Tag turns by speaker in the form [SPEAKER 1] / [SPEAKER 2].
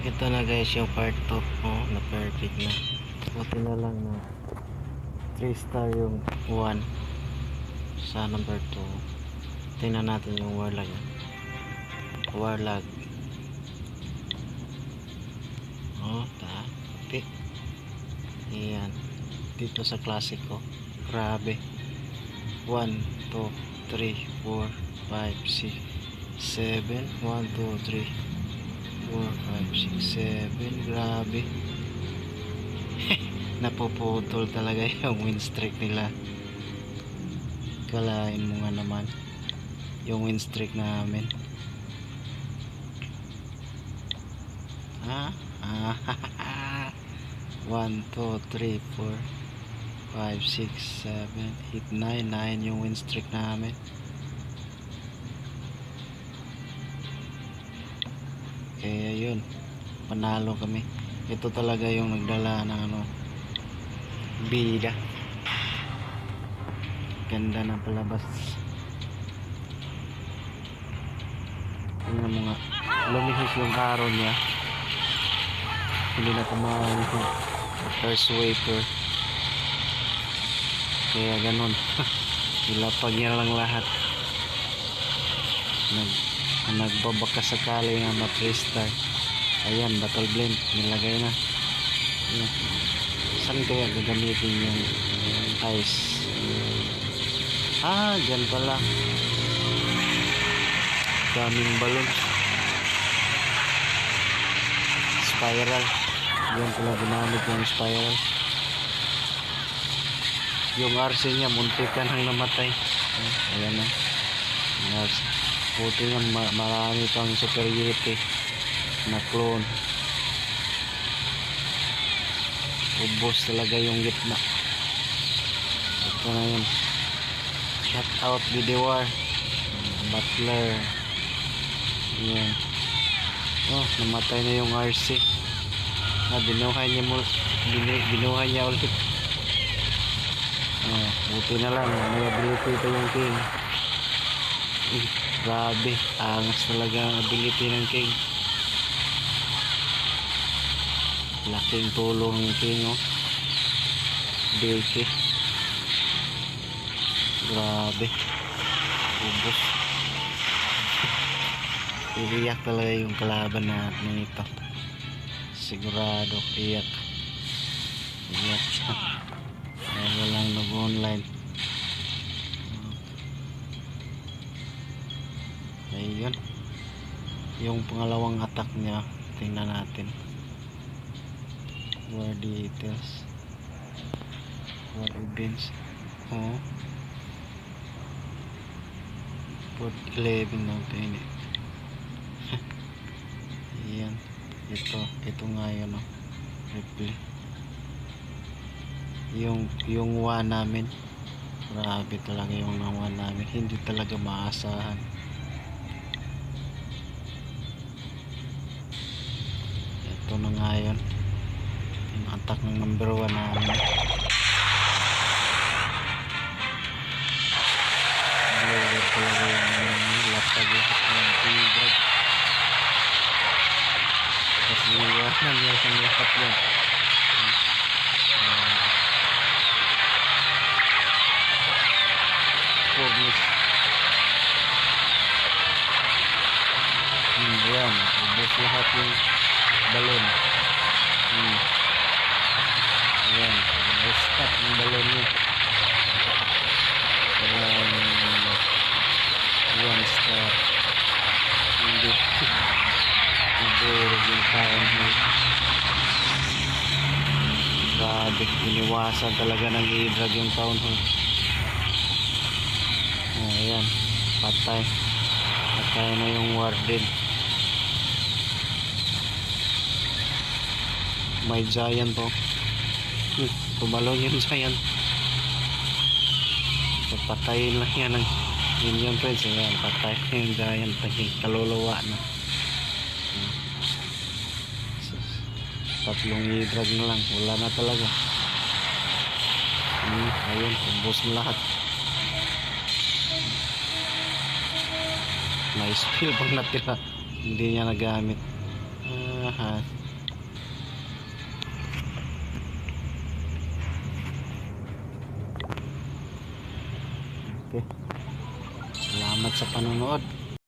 [SPEAKER 1] Ito na guys yung part 2. Oh, na perfect na. Buti na lang na 3 star yung 1 sa number 2. Tingnan natin yung warlag. Warlag. Oh, tapi. Ayan. Dito sa classic ko. Grabe. 1, 2, 3, 4, 5, 6, 7. 1, 2, 3, 4, 5, 6, 7. Grabe. Napuputol talaga yung win streak nila. Kalain mo nga naman yung win streak namin. Ha? 1, 2, 3, 4, 5, 6, 7, 8, 9. 9 yung win streak namin. Kaya yun, panalo kami. Ito talaga yung nagdala ng bida. Ganda ng palabas. Tingnan mo nga, lumihis yung araw niya. Hindi na kumain yung first wafer. Kaya ganun. Ilapag niya lang lahat. Nagbabaka sakali nga ma-3-star. Ayan, battle blend nilagay na. Ayan. Saan kaya gagamitin yung ice? Dyan pala. Daming balon. Spiral. Yan pala ginamit yung spiral. Yung RC niya muntik ka nang namatay. Ayan na. Yung RC. Buti nga marami pang superiority na clone. Ubos talaga yung gitna. Ito na yun. Shout out BDWar Butler. Yan. Oh, namatay na yung RC. Binuhay niya ulit. Oh, buti na lang may ability ito yung king. Grabe, angas talaga ang ability ng king. Laking tulong ng king, oh. DK. Grabe. Ubos. Iiyak talaga yung kalaban natin ito. Sigurado, iyak. Iyak siya. Dahil walang nag-online. Ayun. Yung pangalawang attack niya, tingnan natin. War details. War events. Oh. Port 11 na ini. Ayan. Ito nga yun, oh. Replay. Yung one namin. Grabe talaga yung one namin. Hindi talaga maasahan. Ito na nga yun. Yung attack ng number 1 namin. Lower talaga yung laptop yung tigre. Tapos iwanan niya sa lahat yan. Furnace. Ayan. Ubus lahat yung balon. Ayan. Ubus cut yung balon niya. One star. Hindi. Sigurog yung taon mo. Grabe. Iniwasan talaga ng i-drag yung taon mo. Ayan. Patay. Patay na yung warden. May giant to. Tumalon yung giant. Patayin lang yan ng minion friends. Ayan, patay yung giant. Kaluluwa na. Tatlong i-drag na lang. Wala na talaga. Ayun, ubos na lahat. May spill pang natira. Hindi niya nagamit. Aha. Okay. Salamat sa panonood.